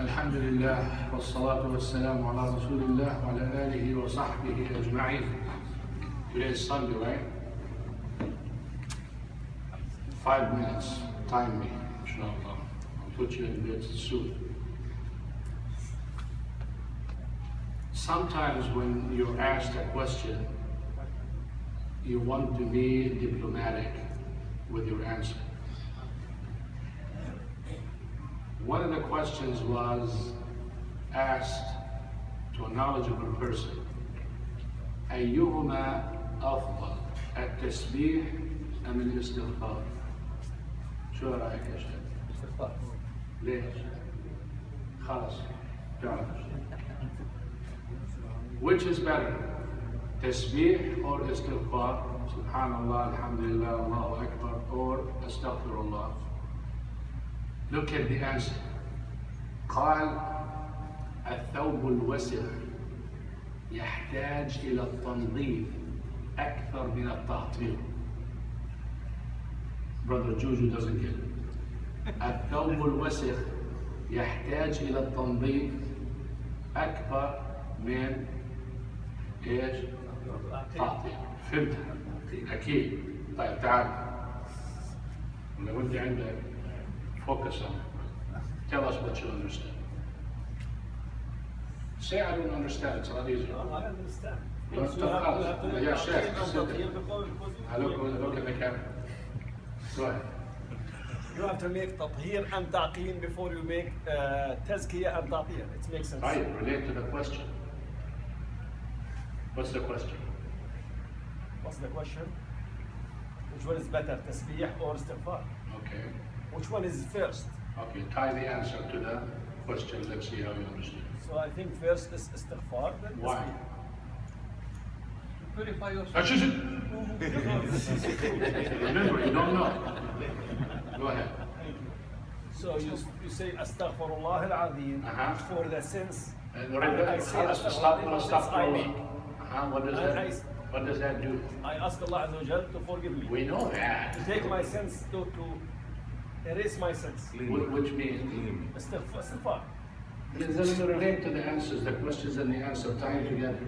الحمد لله والصلاة والسلام على رسول الله وعلى آله وصحبه أجمعين. Today is Sunday, right? 5 minutes, time me, inshallah. I'll put you in bed soon. Sometimes when you're asked a question, you want to be diplomatic with your answer. One of the questions was asked to a knowledgeable person, أيهما أفضل التسبيح أم الاستغفار؟ شو رأيك يا شيخ؟ استغفار. ليش؟ خلاص تعرف. Which is better? تسبيح or استغفار؟ سبحان الله الحمد لله الله أكبر or أستغفر الله. Look at the answer. قال الثوب الوسخ يحتاج إلى التنظيف أكثر من التعطير. Brother Juju doesn't get it. الثوب الوسخ يحتاج إلى التنظيف أكثر من إيش؟ تعطير. فهمتها؟ أكيد. طيب تعال. لو أنت عندك focus on it. Tell us what you understand. Say I don't understand, it's a lot easier. No, I understand. You want to talk? Yeah, look at the camera. Go ahead. You have to make تطهير and تعقيم before you make تزكية and تعطير. It makes sense. Right, relate to the question. What's the question? What's the question? Which one is better, تسبيح or استغفار? Okay. Which one is first? Okay, tie the answer to the question. Let's see how you understand. So I think first is استغفار, then Why? تسبيح. To purify yourself. That's it. Remember, you don't know. Go ahead. So you say أستغفر العظيم for the sins. I say Astaghfirullah. What does that do? I ask Allah Azza wa Jal to forgive me. We know that. Take my sins to erase my sins. Which means? استغفار. It doesn't relate to the answers, the questions and the answer tying together.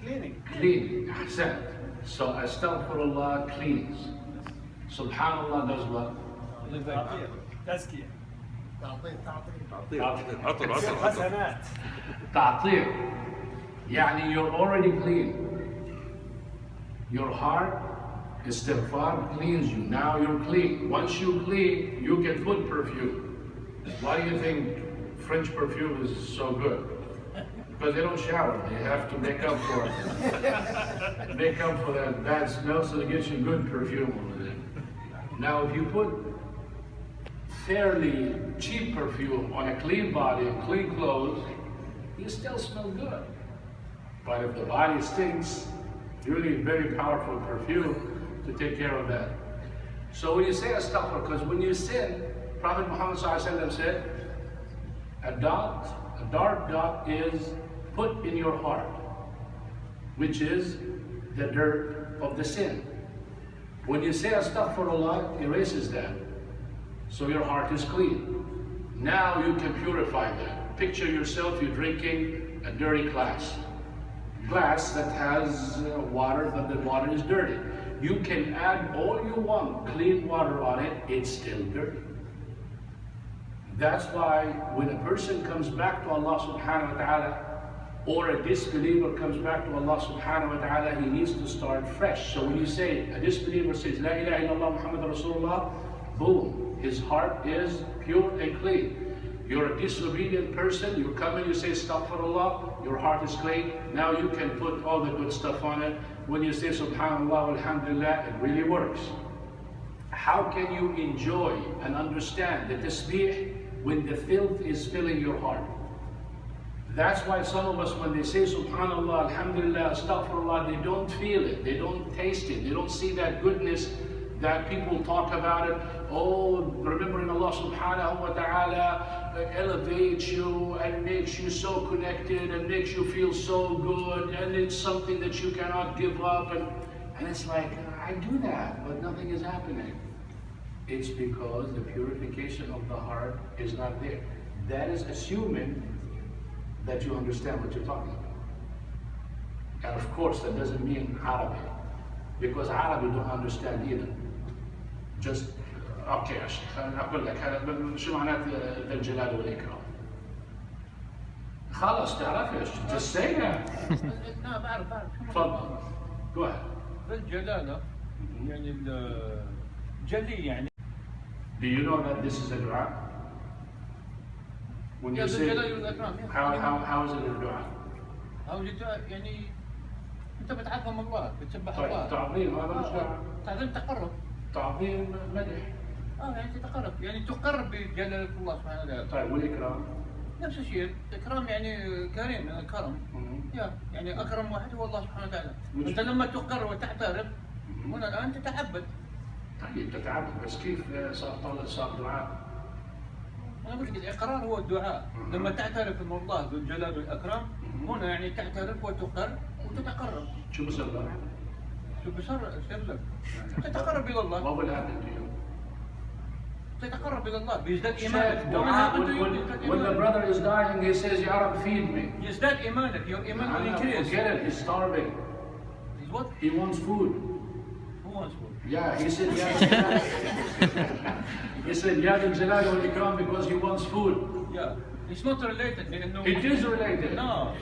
Cleaning. Cleaning. Ahsan. So astaghfirullah cleans. Subhanallah does what? تزكية. عطر حسنات. تعطير. يعني you're already clean. Your heart, istighfar cleans you. Now you're clean. Once you clean, you can put perfume. Why do you think French perfume is so good? Because they don't shower. They have to make up for that bad smell, so they get you good perfume over there. Now, if you put fairly cheap perfume on a clean body and clean clothes, you still smell good. But if the body stinks, you need very powerful perfume to take care of that. So when you say astaghfir, because when you sin, Prophet Muhammad said, a dark dot is put in your heart, which is the dirt of the sin. When you say astaghfirullah, it erases that. So your heart is clean. Now you can purify that. Picture yourself, you're drinking a dirty glass that has water, but the water is dirty. You can add all you want, clean water on it, it's still dirty. That's why when a person comes back to Allah subhanahu wa ta'ala, or a disbeliever comes back to Allah subhanahu wa ta'ala, he needs to start fresh. So when you say, a disbeliever says, La ilaha illallah Muhammad Rasulullah, boom, his heart is pure and clean. You're a disobedient person, you come and you say astaghfirullah, your heart is clean. Now you can put all the good stuff on it. When you say subhanallah, alhamdulillah, it really works. How can you enjoy and understand the tasbih when the filth is filling your heart? That's why some of us, when they say subhanallah, alhamdulillah, astaghfirullah, they don't feel it, they don't taste it, they don't see that goodness that people talk about it. Oh, remembering Allah subhanahu wa ta'ala elevates you and makes you so connected and makes you feel so good, and it's something that you cannot give up. And it's like, I do that, but nothing is happening. It's because the purification of the heart is not there. that is assuming that you understand what you're talking about. And of course, that doesn't mean Arabic, because Arabic don't understand either. Just, okay يا شيخ أنا أقول لك هذا شو معنات ذا الجلال والإكرام؟ خلاص تعرف ايش؟ just say that. لا بعرف تفضل. go ahead. ذا الجلالة يعني الجلي يعني. Do you know that this is a dua? When you say, how is it a dua? يعني أنت بتعظم الله، بتسبح طيب الله. تعظيم هذا مش دعاء. تعظيم تقرب. تعظيم مدح. يعني تتقرب، يعني تقرب بجلالة الله سبحانه وتعالى. طيب والإكرام؟ نفس الشيء، الإكرام يعني كريم، يعني كرم. يعني أكرم واحد هو الله سبحانه وتعالى. أنت لما تقر وتعترف هنا الآن تتعبد. طيب تتعبد بس كيف صار دعاء؟ أنا أقول لك الإقرار هو الدعاء، لما تعترف أن الله ذو الجلال والإكرام هنا يعني تعترف وتقر وتتقرب. شو بصير لك؟ شو بصير لك؟ تتقرب إلى الله. What will happen to you? تتقرب إلى الله بيزداد إيمانك. When the brother is dying, he says, Ya Rab, feed me. يزداد إيمانك, your iman will increase. Forget it, he's starving. He's what? He wants food. Who wants food? Yeah, he said, he said, Ya Jalal wal Ikram because he wants food. Yeah, it's not related. It is related. No.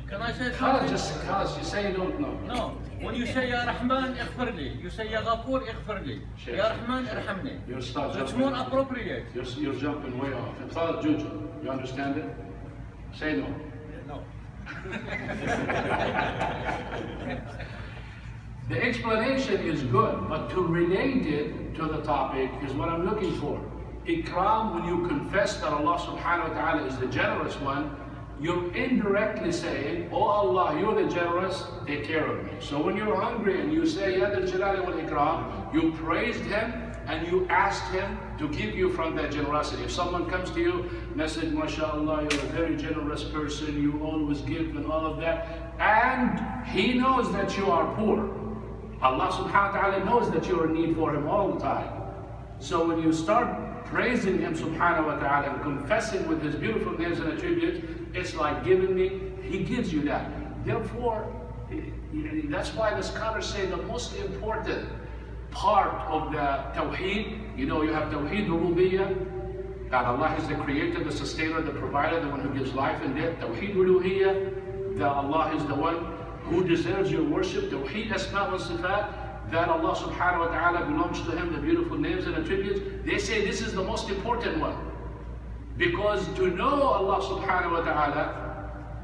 Can I say something? something? You say you don't know. No. When you say Ya Rahman, اغفر لي. You say Ya Ghafoor, اغفر لي. Ya Rahman, ارحمني. It's more appropriate. You're jumping way off. It's all juju. You understand it? Say no. No. The explanation is good, but to relate it to the topic is what I'm looking for. Ikram, when you confess that Allah subhanahu wa ta'ala is the generous one, you're indirectly saying, oh Allah, you're the generous, take care of me. So when you're hungry and you say, Ya Dal Jalali wal Ikram, you praised him and you asked him to keep you from that generosity. If someone comes to you and says, MashaAllah, you're a very generous person, you always give and all of that, and he knows that you are poor. Allah subhanahu wa ta'ala knows that you're in need for him all the time. So when you start praising him subhanahu wa ta'ala and confessing with his beautiful names and attributes, it's like giving me, he gives you that. Therefore, that's why the scholars say the most important part of the Tawheed, you know, you have Tawheed Rububiyyah, that Allah is the creator, the sustainer, the provider, the one who gives life and death. Tawheed Uluhiyyah, that Allah is the one who deserves your worship. Tawheed Asma wa Sifat, that Allah subhanahu wa ta'ala belongs to him, the beautiful names and attributes. They say this is the most important one. Because to know Allah subhanahu wa ta'ala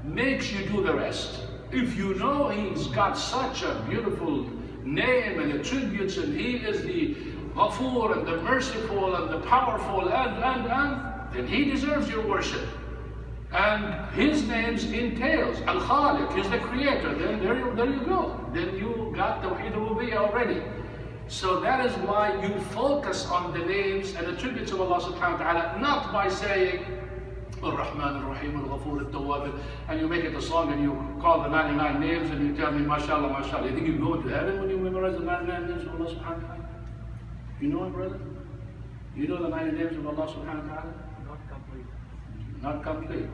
makes you do the rest. If you know he's got such a beautiful name and attributes and he is the Ghafoor and the merciful and the powerful and then he deserves your worship. And his names entails Al-Khaliq, he's the creator. Then there you go. Then you got Tawheed Rububiyyah already. So that is why you focus on the names and attributes of Allah subhanahu wa ta'ala, not by saying Ar-Rahman, Ar-Rahim, Al-Ghafoor, Al-Tawwab, and you make it a song and you call the 99 names and you tell me, MashaAllah, MashaAllah. You think you go to heaven when you memorize the 99 names of Allah subhanahu wa ta'ala? You know it, brother? You know the 99 names of Allah subhanahu wa ta'ala? Not complete. Not complete.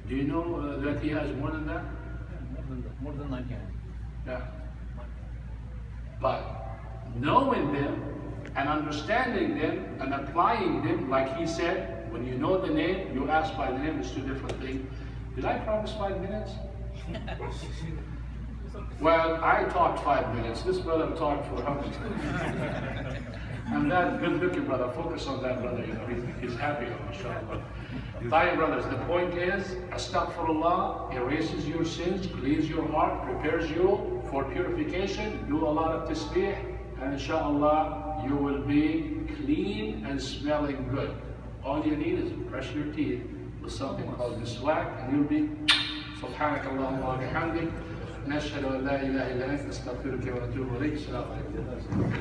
Do you know that he has more than that? Yeah, more than 99. Yeah. But knowing them and understanding them and applying them, like he said, when you know the name, you ask by the name, it's two different things. Did I promise 5 minutes? Well, I talked 5 minutes. This brother talked for 100. And that good looking brother, focus on that brother, you know, he's happy, mashallah. Tayyib brothers, the point is, astaghfirullah erases your sins, cleans your heart, prepares you for purification, do a lot of tasbih, and inshallah, you will be clean and smelling good. All you need is brush your teeth with something called miswak, and you'll be subhanakallahumma wa bihamdik, nashhadu an la ilaha illa anta, astaghfiruka wa atubu ilayk. Assalamu alaikum.